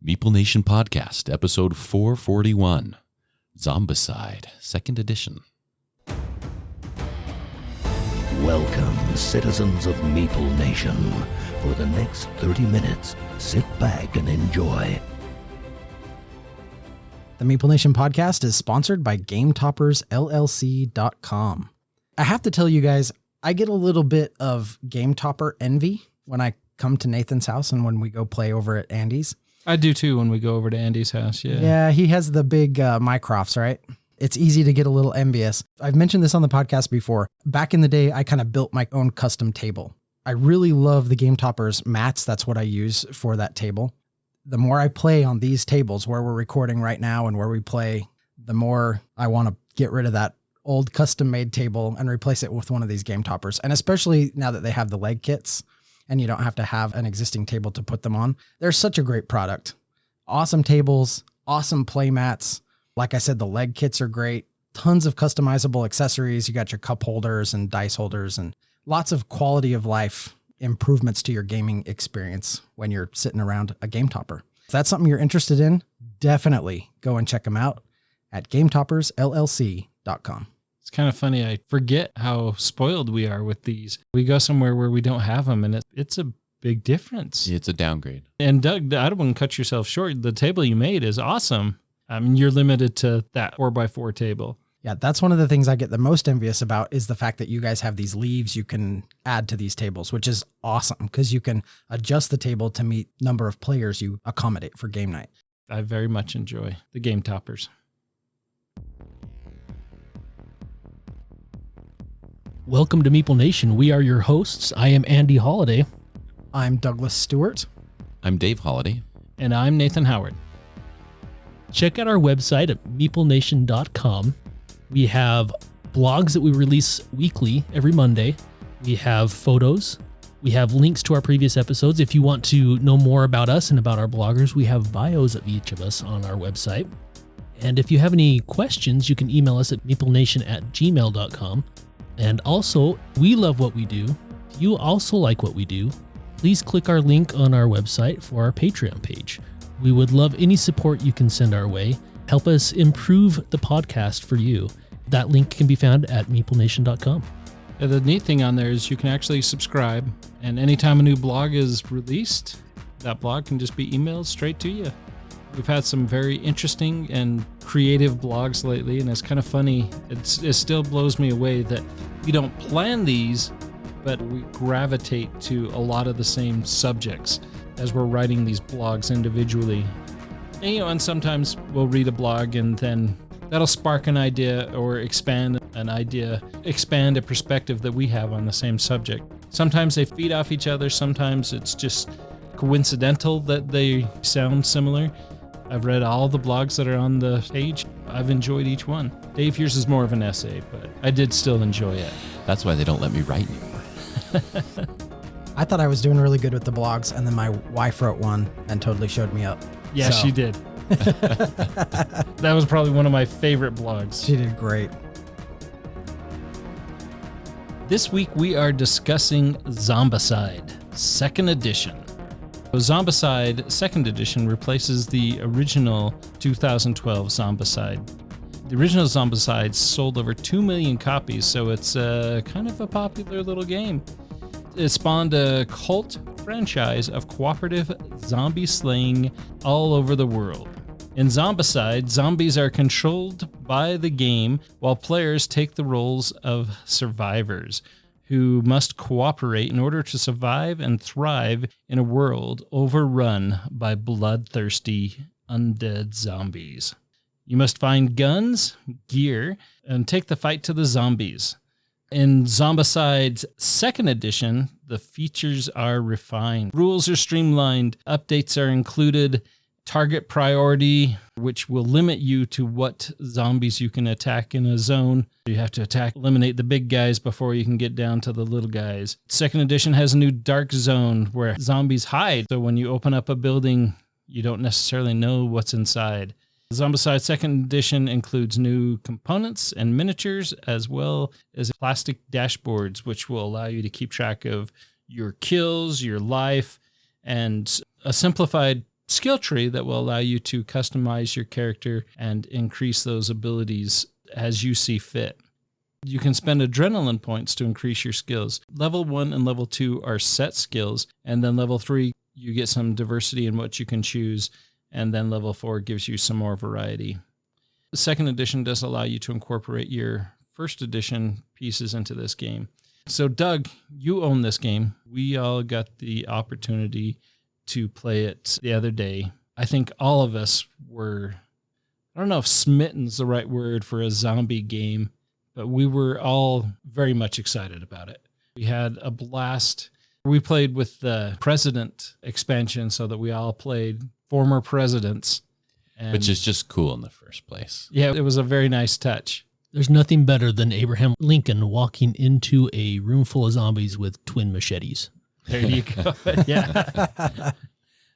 Meeple Nation Podcast, episode 441, Zombicide, 2nd edition. Welcome, citizens of Meeple Nation. For the next 30 minutes, sit back and enjoy. The Meeple Nation podcast is sponsored by GameToppersLLC.com. I have to tell you guys, I get a little bit of Game Topper envy when I come to Nathan's house and when we go play over at Andy's. I do too when we go over to Andy's house, yeah. Yeah, he has the big Mycrofts, right? It's easy to get a little envious. I've mentioned this on the podcast before. Back in the day, I kind of built my own custom table. I really love the Game Toppers mats. That's what I use for that table. The more I play on these tables where we're recording right now and where we play, the more I want to get rid of that old custom made table and replace it with one of these Game Toppers. And especially now that they have the leg kits and you don't have to have an existing table to put them on. They're such a great product. Awesome tables, awesome play mats. Like I said, the leg kits are great. Tons of customizable accessories. You got your cup holders and dice holders and lots of quality of life improvements to your gaming experience when you're sitting around a Game Topper. If that's something you're interested in, definitely go and check them out at GameToppersLLC.com. It's kind of funny. I forget how spoiled we are with these. We go somewhere where we don't have them, and it's a big difference. It's a downgrade. And Doug, I don't want to cut yourself short. The table you made is awesome. I mean, you're limited to that 4x4 table. Yeah, that's one of the things I get the most envious about is the fact that you guys have these leaves you can add to these tables, which is awesome because you can adjust the table to meet number of players you accommodate for game night. I very much enjoy the Game Toppers. Welcome to Meeple Nation. We are your hosts. I am Andy Holliday. I'm Douglas Stewart. I'm Dave Holliday. And I'm Nathan Howard. Check out our website at meeplenation.com. We have blogs that we release weekly every Monday. We have photos. We have links to our previous episodes. If you want to know more about us and about our bloggers, we have bios of each of us on our website. And if you have any questions, you can email us at meeplenation@gmail.com. And also, we love what we do. If you also like what we do, please click our link on our website for our Patreon page. We would love any support you can send our way. Help us improve the podcast for you. That link can be found at meeplenation.com. Yeah, the neat thing on there is you can actually subscribe, and anytime a new blog is released, that blog can just be emailed straight to you. We've had some very interesting and creative blogs lately, and it's kind of funny. It still blows me away that we don't plan these, but we gravitate to a lot of the same subjects as we're writing these blogs individually. And sometimes we'll read a blog and then that'll spark an idea or expand an idea, expand a perspective that we have on the same subject. Sometimes they feed off each other. Sometimes it's just coincidental that they sound similar. I've read all the blogs that are on the page. I've enjoyed each one. Dave, yours is more of an essay, but I did still enjoy it. That's why they don't let me write anymore. I thought I was doing really good with the blogs, and then my wife wrote one and totally showed me up. Yeah, So, she did. That was probably one of my favorite blogs. She did great. This week we are discussing Zombicide, 2nd edition. Zombicide 2nd edition replaces the original 2012 Zombicide. The original Zombicide sold over 2 million copies, so it's kind of a popular little game. It spawned a cult franchise of cooperative zombie slaying all over the world. In Zombicide, zombies are controlled by the game while players take the roles of survivors who must cooperate in order to survive and thrive in a world overrun by bloodthirsty undead zombies. You must find guns, gear, and take the fight to the zombies. In Zombicide's 2nd edition, the features are refined. Rules are streamlined. Updates are included. Target priority, which will limit you to what zombies you can attack in a zone. You have to eliminate the big guys before you can get down to the little guys. 2nd edition has a new dark zone where zombies hide. So when you open up a building, you don't necessarily know what's inside. Zombicide 2nd edition includes new components and miniatures, as well as plastic dashboards, which will allow you to keep track of your kills, your life, and a simplified skill tree that will allow you to customize your character and increase those abilities as you see fit. You can spend adrenaline points to increase your skills. Level 1 and level 2 are set skills, and then level 3, you get some diversity in what you can choose, and then level 4 gives you some more variety. The second edition does allow you to incorporate your first edition pieces into this game. So Doug, you own this game. We all got the opportunity to play it the other day. I think all of us were, I don't know if smitten's the right word for a zombie game, but we were all very much excited about it. We had a blast. We played with the President expansion so that we all played former presidents. Which is just cool in the first place. Yeah, it was a very nice touch. There's nothing better than Abraham Lincoln walking into a room full of zombies with twin machetes. There you go. Yeah.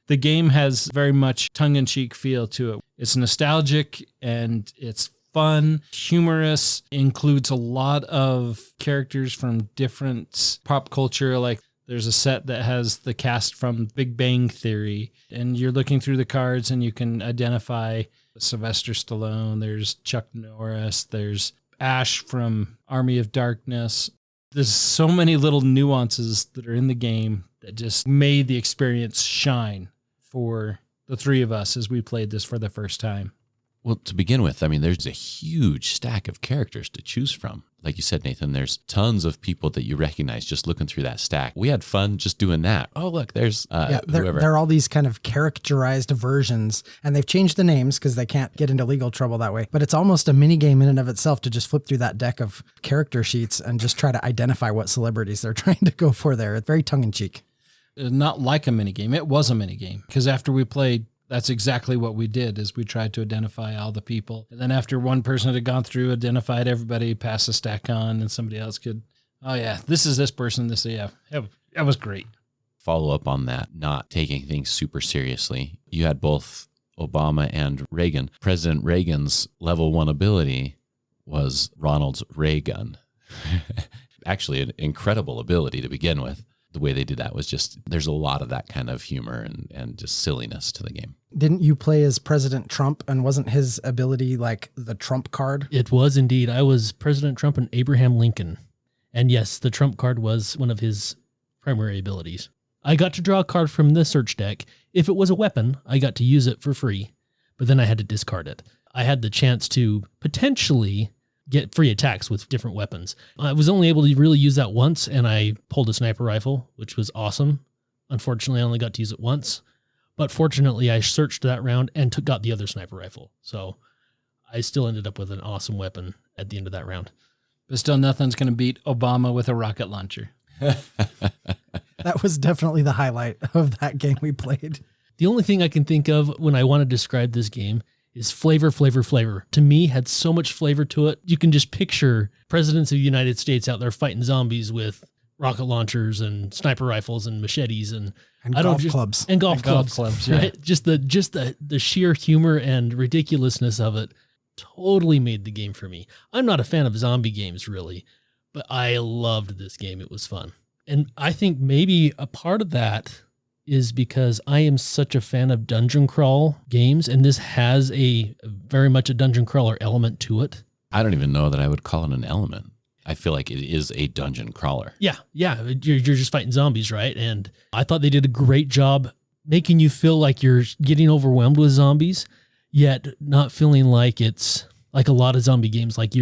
The game has very much tongue-in-cheek feel to it. It's nostalgic and it's fun, humorous, includes a lot of characters from different pop culture. Like there's a set that has the cast from Big Bang Theory, and you're looking through the cards and you can identify Sylvester Stallone. There's Chuck Norris. There's Ash from Army of Darkness. There's so many little nuances that are in the game that just made the experience shine for the three of us as we played this for the first time. Well, to begin with, I mean, there's a huge stack of characters to choose from. Like you said, Nathan, there's tons of people that you recognize just looking through that stack. We had fun just doing that. Oh, look, there's whoever. There are all these kind of characterized versions, and they've changed the names because they can't get into legal trouble that way. But it's almost a mini game in and of itself to just flip through that deck of character sheets and just try to identify what celebrities they're trying to go for there. It's very tongue-in-cheek. Not like a mini game. It was a mini game because after we played, that's exactly what we did is we tried to identify all the people. And then after one person had gone through, identified everybody, passed the stack on, and somebody else could, oh yeah, this is this person. That was great. Follow up on that, not taking things super seriously. You had both Obama and Reagan. President Reagan's level 1 ability was Ronald's ray gun. Actually, an incredible ability to begin with. The way they did that was just, there's a lot of that kind of humor and just silliness to the game. Didn't you play as President Trump, and wasn't his ability like the Trump card? It was indeed. I was President Trump and Abraham Lincoln. And yes, the Trump card was one of his primary abilities. I got to draw a card from the search deck. If it was a weapon, I got to use it for free, but then I had to discard it. I had the chance to potentially get free attacks with different weapons. I was only able to really use that once, and I pulled a sniper rifle, which was awesome. Unfortunately, I only got to use it once, but fortunately, I searched that round and got the other sniper rifle. So I still ended up with an awesome weapon at the end of that round. But still, nothing's going to beat Obama with a rocket launcher. That was definitely the highlight of that game we played. The only thing I can think of when I want to describe this game is flavor. To me, had so much flavor to it. You can just picture presidents of the United States out there fighting zombies with rocket launchers and sniper rifles and machetes and golf clubs. And golf clubs, yeah. Right? Just the sheer humor and ridiculousness of it totally made the game for me. I'm not a fan of zombie games really, but I loved this game. It was fun. And I think maybe a part of that is because I am such a fan of dungeon crawl games, and this has a very much a dungeon crawler element to it. I don't even know that I would call it an element. I feel like it is a dungeon crawler. Yeah. You're just fighting zombies, right? And I thought they did a great job making you feel like you're getting overwhelmed with zombies, yet not feeling like it's like a lot of zombie games, like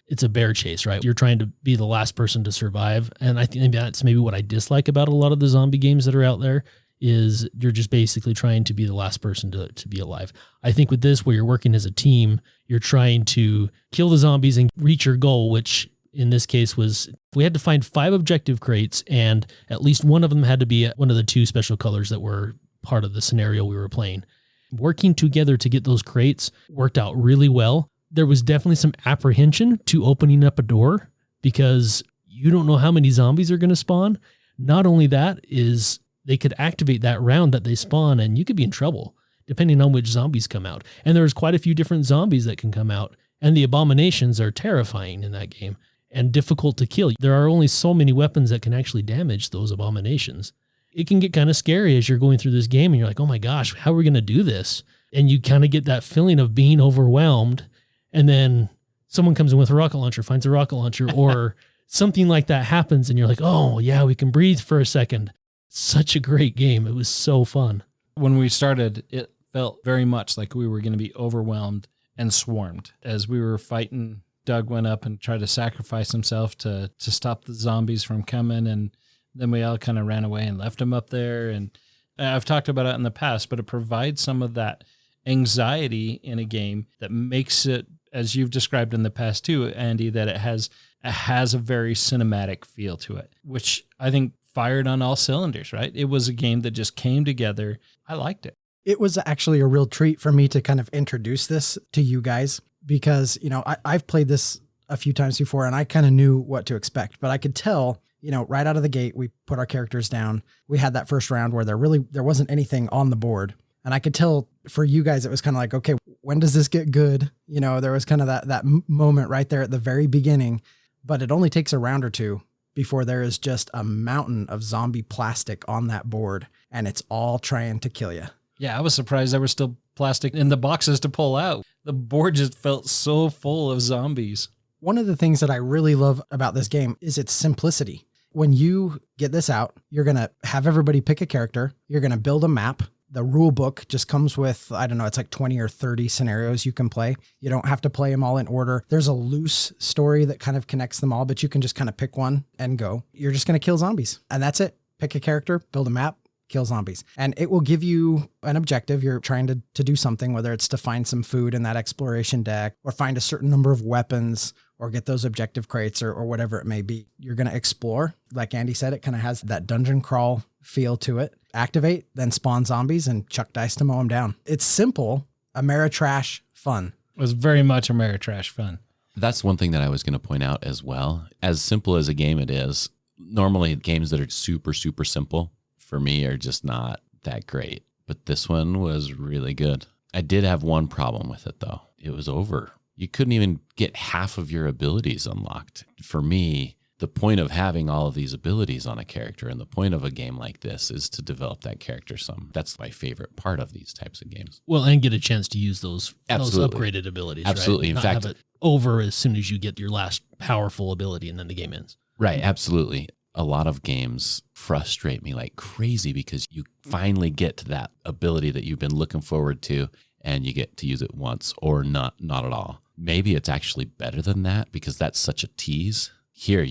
it's a bear chase, right? You're trying to be the last person to survive. And I think that's maybe what I dislike about a lot of the zombie games that are out there is you're just basically trying to be the last person to be alive. I think with this, where you're working as a team, you're trying to kill the zombies and reach your goal, which in this case was we had to find 5 objective crates, and at least one of them had to be one of the 2 special colors that were part of the scenario we were playing. Working together to get those crates worked out really well. There was definitely some apprehension to opening up a door because you don't know how many zombies are going to spawn. Not only that is they could activate that round that they spawn and you could be in trouble depending on which zombies come out. And there's quite a few different zombies that can come out, and the abominations are terrifying in that game and difficult to kill. There are only so many weapons that can actually damage those abominations. it can get kind of scary as you're going through this game and you're like, oh my gosh, how are we going to do this? And you kind of get that feeling of being overwhelmed. And then someone comes in with a rocket launcher, finds a rocket launcher, or something like that happens. And you're like, oh yeah, we can breathe for a second. Such a great game. It was so fun. When we started, it felt very much like we were going to be overwhelmed and swarmed. As we were fighting, Doug went up and tried to sacrifice himself to stop the zombies from coming. And then we all kind of ran away and left him up there. And I've talked about it in the past, but it provides some of that anxiety in a game that makes it, as you've described in the past too, Andy, that it has a very cinematic feel to it, which I think fired on all cylinders, right? It was a game that just came together. I liked it. It was actually a real treat for me to kind of introduce this to you guys because, I've played this a few times before and I kind of knew what to expect, but I could tell, right out of the gate, we put our characters down. We had that first round where there wasn't anything on the board. And I could tell for you guys, it was kind of like, okay, when does this get good? There was kind of that moment right there at the very beginning, but it only takes a round or two before there is just a mountain of zombie plastic on that board and it's all trying to kill you. Yeah, I was surprised there was still plastic in the boxes to pull out. The board just felt so full of zombies. One of the things that I really love about this game is its simplicity. When you get this out, you're going to have everybody pick a character. You're going to build a map. The rule book just comes with, I don't know, it's like 20 or 30 scenarios you can play. You don't have to play them all in order. There's a loose story that kind of connects them all, but you can just kind of pick one and go. You're just going to kill zombies. And that's it. Pick a character, build a map, kill zombies. And it will give you an objective. You're trying to do something, whether it's to find some food in that exploration deck or find a certain number of weapons or get those objective crates or whatever it may be. You're going to explore. Like Andy said, it kind of has that dungeon crawl feel to it. Activate, then spawn zombies and chuck dice to mow them down. It's simple, Ameritrash fun. It was very much Ameritrash fun. That's one thing that I was going to point out as well. As simple as a game it is, normally games that are super, super simple for me are just not that great. But this one was really good. I did have one problem with it though. It was over. You couldn't even get half of your abilities unlocked. For me, the point of having all of these abilities on a character and the point of a game like this is to develop that character some. That's my favorite part of these types of games. Well, and get a chance to use those Absolutely. upgraded abilities. Absolutely. Right? In Not fact, have it over as soon as you get your last powerful ability and then the game ends. Right. Absolutely. A lot of games frustrate me like crazy because you finally get to that ability that you've been looking forward to and you get to use it once or not at all. Maybe it's actually better than that because that's such a tease. Here,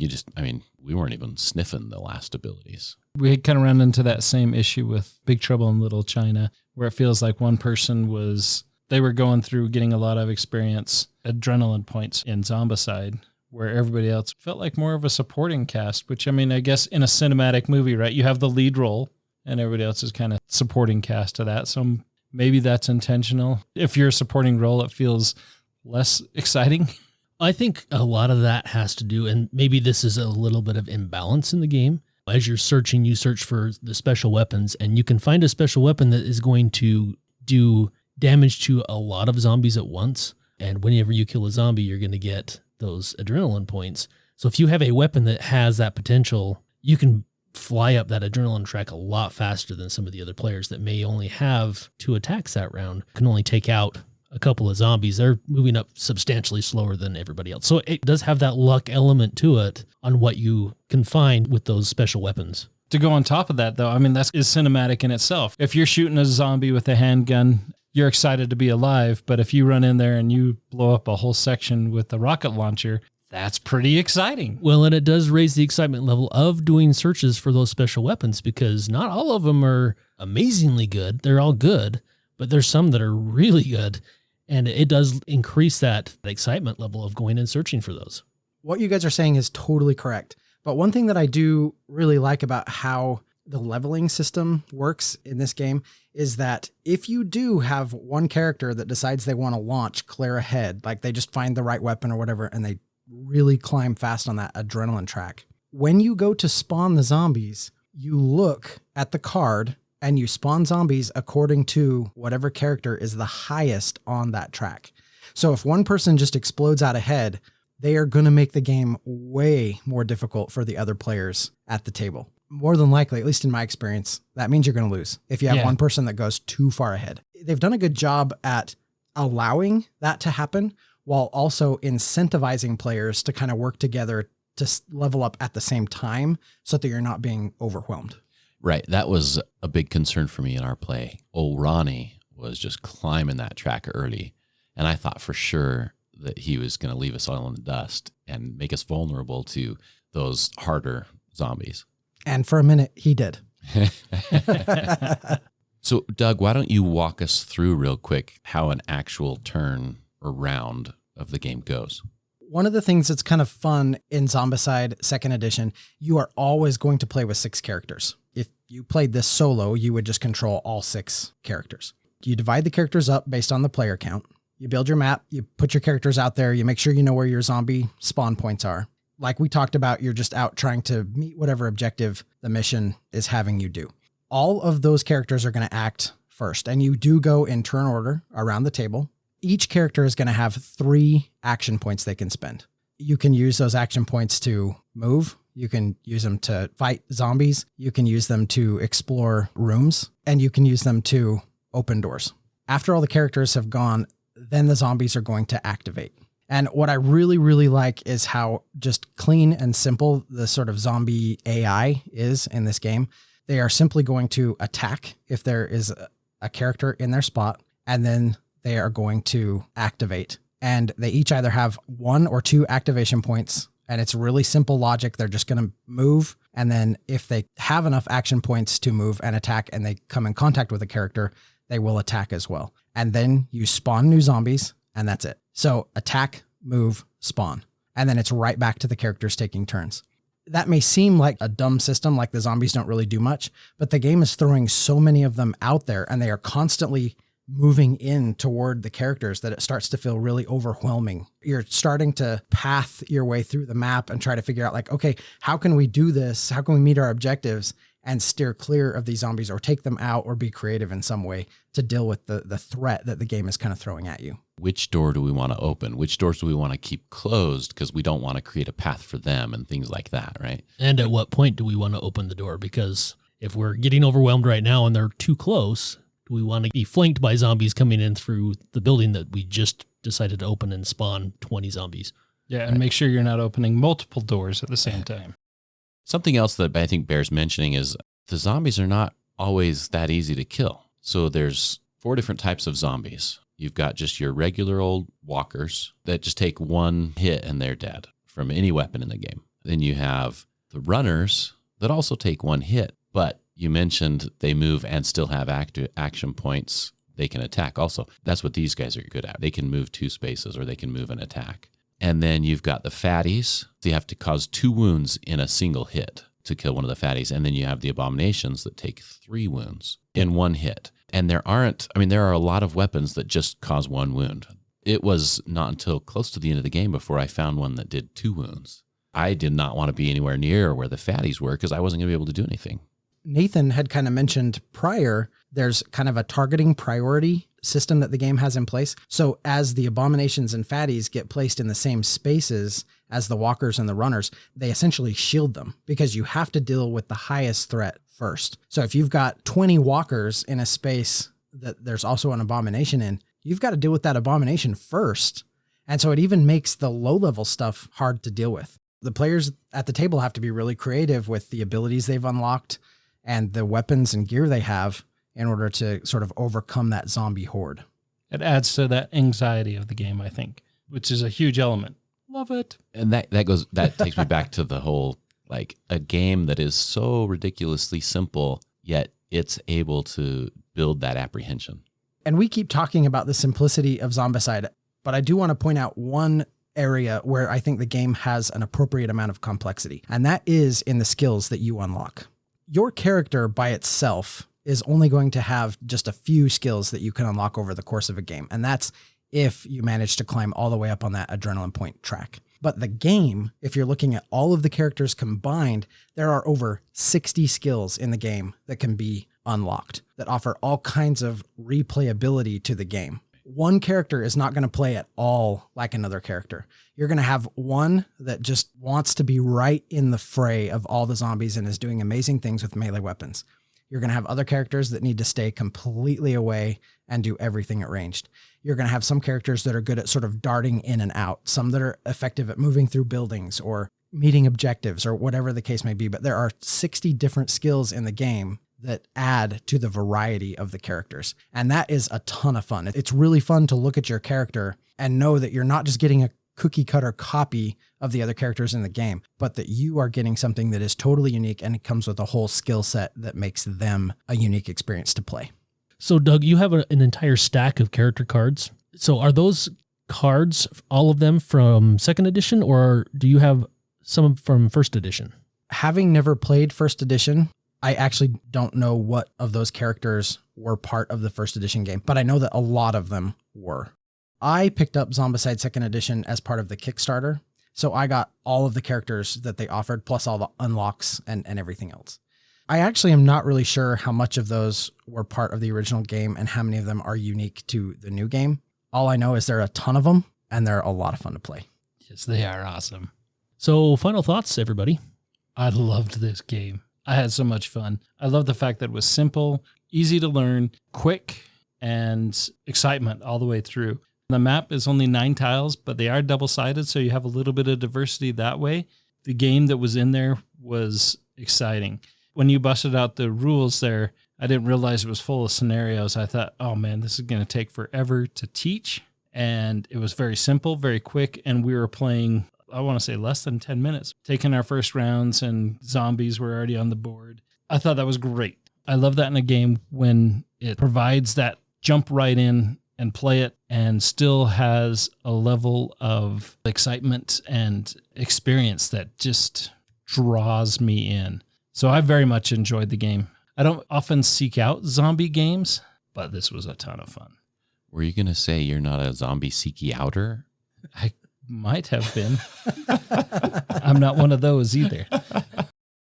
we weren't even sniffing the last abilities. We kind of ran into that same issue with Big Trouble in Little China, where it feels like one person they were going through getting a lot of experience, adrenaline points in Zombicide, where everybody else felt like more of a supporting cast, which, I guess in a cinematic movie, right, you have the lead role and everybody else is kind of supporting cast to that. So maybe that's intentional. If you're a supporting role, it feels less exciting. I think a lot of that has to do, and maybe this is a little bit of imbalance in the game. As you're searching, you search for the special weapons, and you can find a special weapon that is going to do damage to a lot of zombies at once. And whenever you kill a zombie, you're going to get those adrenaline points. So if you have a weapon that has that potential, you can fly up that adrenaline track a lot faster than some of the other players that may only have 2 attacks that round, can only take out a couple of zombies. They're moving up substantially slower than everybody else. So it does have that luck element to it on what you can find with those special weapons. To go on top of that, though, that is cinematic in itself. If you're shooting a zombie with a handgun, you're excited to be alive. But if you run in there and you blow up a whole section with a rocket launcher, that's pretty exciting. Well, and it does raise the excitement level of doing searches for those special weapons because not all of them are amazingly good. They're all good, but there's some that are really good. And it does increase that excitement level of going and searching for those. What you guys are saying is totally correct. But one thing that I do really like about how the leveling system works in this game is that if you do have one character that decides they want to launch clear ahead, like they just find the right weapon or whatever, and they really climb fast on that adrenaline track, when you go to spawn the zombies, you look at the card and you spawn zombies according to whatever character is the highest on that track. So if one person just explodes out ahead, they are going to make the game way more difficult for the other players at the table. more than likely, at least in my experience, that means you're going to lose if you have Yeah. one person that goes too far ahead. They've done a good job at allowing that to happen while also incentivizing players to kind of work together to level up at the same time so that you're not being overwhelmed. Right. That was a big concern for me in our play. Old Ronnie was just climbing that track early. And I thought for sure that he was going to leave us all in the dust and make us vulnerable to those harder zombies. And for a minute, he did. So, Doug, why don't you walk us through real quick how an actual turn or round of the game goes? One of the things that's kind of fun in Zombicide 2nd Edition, you are always going to play with 6 characters. If you played this solo, you would just control all 6 characters. You divide the characters up based on the player count. You build your map, you put your characters out there, you make sure you know where your zombie spawn points are. Like we talked about, you're just out trying to meet whatever objective the mission is having you do. All of those characters are going to act first, and you do go in turn order around the table. Each character is going to have 3 action points they can spend. You can use those action points to move. You can use them to fight zombies. You can use them to explore rooms, and you can use them to open doors. After all the characters have gone, then the zombies are going to activate. And what I really, really like is how just clean and simple the sort of zombie AI is in this game. They are simply going to attack if there is a character in their spot, and then they are going to activate. And they each either have 1 or 2 activation points, and it's really simple logic. They're just going to move, and then if they have enough action points to move and attack and they come in contact with a character, they will attack as well. And then you spawn new zombies, and that's it. So attack, move, spawn. And then it's right back to the characters taking turns. That may seem like a dumb system, like the zombies don't really do much, but the game is throwing so many of them out there, and they are constantly moving in toward the characters that it starts to feel really overwhelming. You're starting to path your way through the map and try to figure out like, okay, how can we do this? How can we meet our objectives and steer clear of these zombies or take them out or be creative in some way to deal with the threat that the game is kind of throwing at you? Which door do we want to open? Which doors do we want to keep closed because we don't want to create a path for them and things like that, right? And at what point do we want to open the door? Because if we're getting overwhelmed right now and they're too close, do we want to be flanked by zombies coming in through the building that we just decided to open and spawn 20 zombies? Yeah, and make sure you're not opening multiple doors at the same time. Something else that I think bears mentioning is the zombies are not always that easy to kill. So there's 4 different types of zombies. You've got just your regular old walkers that just take 1 hit and they're dead from any weapon in the game. Then you have the runners that also take 1 hit, but you mentioned they move and still have action points. They can attack also. That's what these guys are good at. They can move 2 spaces or they can move and attack. And then you've got the fatties. So you have to cause 2 wounds in a single hit to kill one of the fatties. And then you have the abominations that take 3 wounds in 1 hit. And there are a lot of weapons that just cause 1 wound. It was not until close to the end of the game before I found one that did 2 wounds. I did not want to be anywhere near where the fatties were because I wasn't going to be able to do anything. Nathan had kind of mentioned prior, there's kind of a targeting priority system that the game has in place. So as the abominations and fatties get placed in the same spaces as the walkers and the runners, they essentially shield them because you have to deal with the highest threat first. So if you've got 20 walkers in a space that there's also an abomination in, you've got to deal with that abomination first. And so it even makes the low-level stuff hard to deal with. The players at the table have to be really creative with the abilities they've unlocked and the weapons and gear they have in order to sort of overcome that zombie horde. It adds to that anxiety of the game, I think, which is a huge element. Love it. And that takes me back to the whole, like, a game that is so ridiculously simple, yet it's able to build that apprehension. And we keep talking about the simplicity of Zombicide, but I do want to point out one area where I think the game has an appropriate amount of complexity, and that is in the skills that you unlock. Your character by itself is only going to have just a few skills that you can unlock over the course of a game. And that's if you manage to climb all the way up on that adrenaline point track. But the game, if you're looking at all of the characters combined, there are over 60 skills in the game that can be unlocked that offer all kinds of replayability to the game. One character is not going to play at all like another character. You're going to have one that just wants to be right in the fray of all the zombies and is doing amazing things with melee weapons. You're going to have other characters that need to stay completely away and do everything at ranged. You're going to have some characters that are good at sort of darting in and out, some that are effective at moving through buildings or meeting objectives or whatever the case may be. But there are 60 different skills in the game that add to the variety of the characters. And that is a ton of fun. It's really fun to look at your character and know that you're not just getting a cookie cutter copy of the other characters in the game, but that you are getting something that is totally unique and it comes with a whole skill set that makes them a unique experience to play. So Doug, you have an entire stack of character cards. So are those cards, all of them from second edition, or do you have some from first edition? Having never played first edition, I actually don't know what of those characters were part of the first edition game, but I know that a lot of them were. I picked up Zombicide second edition as part of the Kickstarter, so I got all of the characters that they offered, plus all the unlocks and everything else. I actually am not really sure how much of those were part of the original game and how many of them are unique to the new game. All I know is there are a ton of them, and they're a lot of fun to play. Yes, they are awesome. So final thoughts, everybody. I loved this game. I had so much fun. I love the fact that it was simple, easy to learn, quick, and excitement all the way through. The map is only 9 tiles, but they are double-sided, so you have a little bit of diversity that way. The game that was in there was exciting. When you busted out the rules there, I didn't realize it was full of scenarios. I thought, oh man, this is going to take forever to teach. And it was very simple, very quick. And we were playing, I want to say less than 10 minutes, taking our first rounds and zombies were already on the board. I thought that was great. I love that in a game when it provides that jump right in and play it and still has a level of excitement and experience that just draws me in. So I very much enjoyed the game. I don't often seek out zombie games, but this was a ton of fun. Were you going to say you're not a zombie seeky outer? I might have been. I'm not one of those either.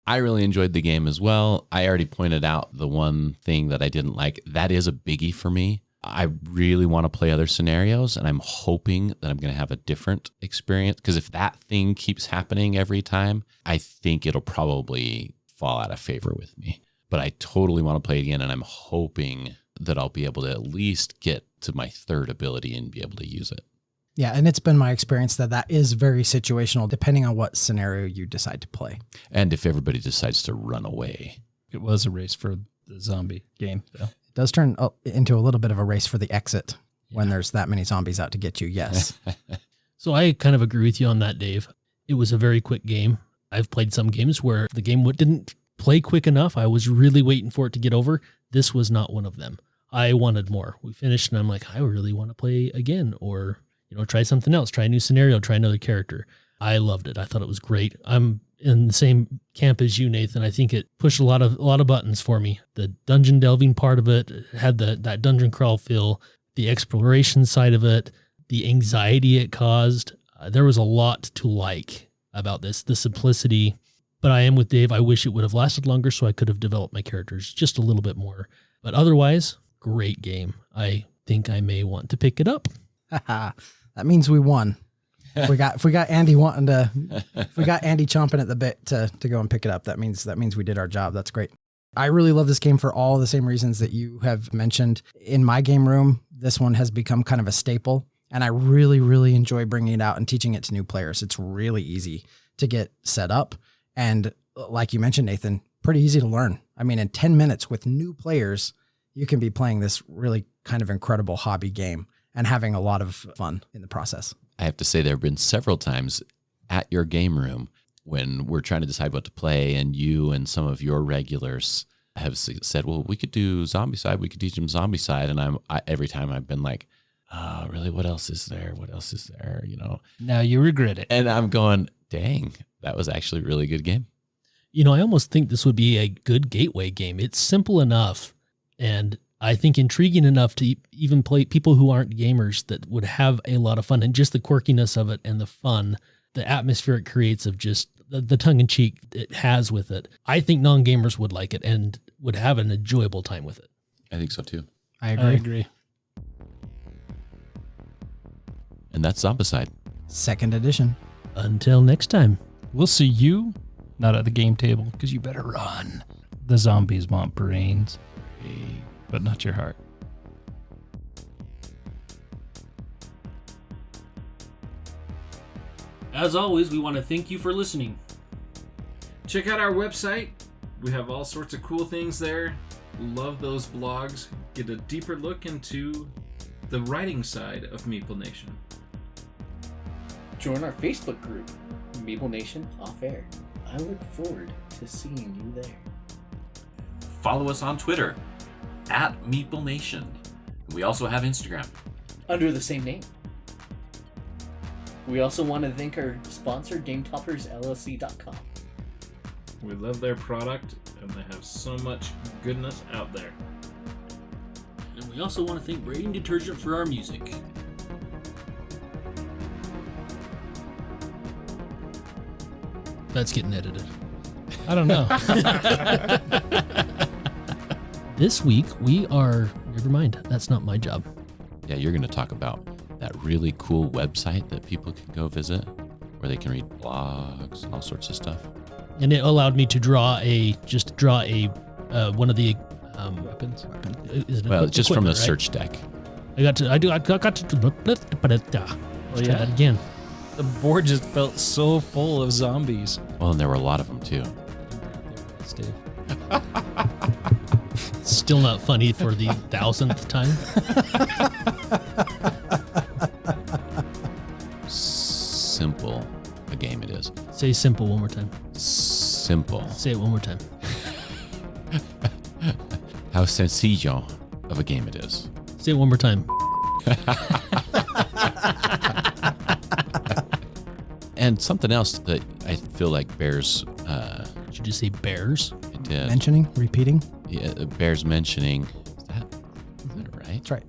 I really enjoyed the game as well. I already pointed out the one thing that I didn't like. That is a biggie for me. I really want to play other scenarios, and I'm hoping that I'm going to have a different experience, because if that thing keeps happening every time, I think it'll probably fall out of favor with me. But I totally want to play it again, and I'm hoping that I'll be able to at least get to my third ability and be able to use it. Yeah, and it's been my experience that is very situational, depending on what scenario you decide to play. And if everybody decides to run away. It was a race for the zombie game, though. It does turn into a little bit of a race for the exit when there's that many zombies out to get you, yes. So I kind of agree with you on that, Dave. It was a very quick game. I've played some games where the game didn't play quick enough. I was really waiting for it to get over. This was not one of them. I wanted more. We finished and I'm like, I really want to play again, or, try something else, try a new scenario, try another character. I loved it. I thought it was great. I'm in the same camp as you, Nathan. I think it pushed a lot of buttons for me. The dungeon delving part of it had that dungeon crawl feel, the exploration side of it, the anxiety it caused. There was a lot to like about this, the simplicity. But I am with Dave. I wish it would have lasted longer so I could have developed my characters just a little bit more. But otherwise, great game. I think I may want to pick it up. That means we won. If we got Andy chomping at the bit to go and pick it up, that means we did our job. That's great. I really love this game for all the same reasons that you have mentioned. In my game room, this one has become kind of a staple, and I really, really enjoy bringing it out and teaching it to new players. It's really easy to get set up, and like you mentioned, Nathan, pretty easy to learn. I mean, in 10 minutes with new players, you can be playing this really kind of incredible hobby game and having a lot of fun in the process. I have to say there have been several times at your game room when we're trying to decide what to play, and you and some of your regulars have said, well, we could do Zombicide. We could teach them Zombicide. And every time I've been like, oh, really? What else is there? What else is there? Now you regret it. And I'm going, dang, that was actually a really good game. I almost think this would be a good gateway game. It's simple enough, and I think intriguing enough to even play people who aren't gamers that would have a lot of fun, and just the quirkiness of it and the fun, the atmosphere it creates of just the tongue-in-cheek it has with it. I think non-gamers would like it and would have an enjoyable time with it. I think so too. I agree. And that's Zombicide. 2nd edition. Until next time. We'll see you not at the game table because you better run. The zombies want brains, but not your heart. As always, we want to thank you for listening. Check out our website. We have all sorts of cool things there. Love those blogs. Get a deeper look into the writing side of Meeple Nation. Join our Facebook group, Meeple Nation Off Air. I look forward to seeing you there. Follow us on Twitter at Meeple Nation. We also have Instagram. Under the same name. We also want to thank our sponsor, GameToppersLLC.com. We love their product, and they have so much goodness out there. And we also want to thank Braiding Detergent for our music. That's getting edited. I don't know. This week, we are... Never mind. That's not my job. Yeah, you're going to talk about that really cool website that people can go visit where they can read blogs and all sorts of stuff. And it allowed me to draw one of the Weapons. Well, just from the right? search deck. I got to Let's try that again. The board just felt so full of zombies. Well, and there were a lot of them too. Steve. Still not funny for the 1000th time. Simple a game it is. Say simple one more time. Simple. Say it one more time. How sencillo of a game it is. Say it one more time. And something else that I feel like bears... Did you just say bears? it did. Mentioning, repeating. Yeah, it bears mentioning. Is that right? That's right.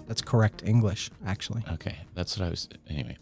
That's correct English, actually. Okay, that's what I was... Anyway,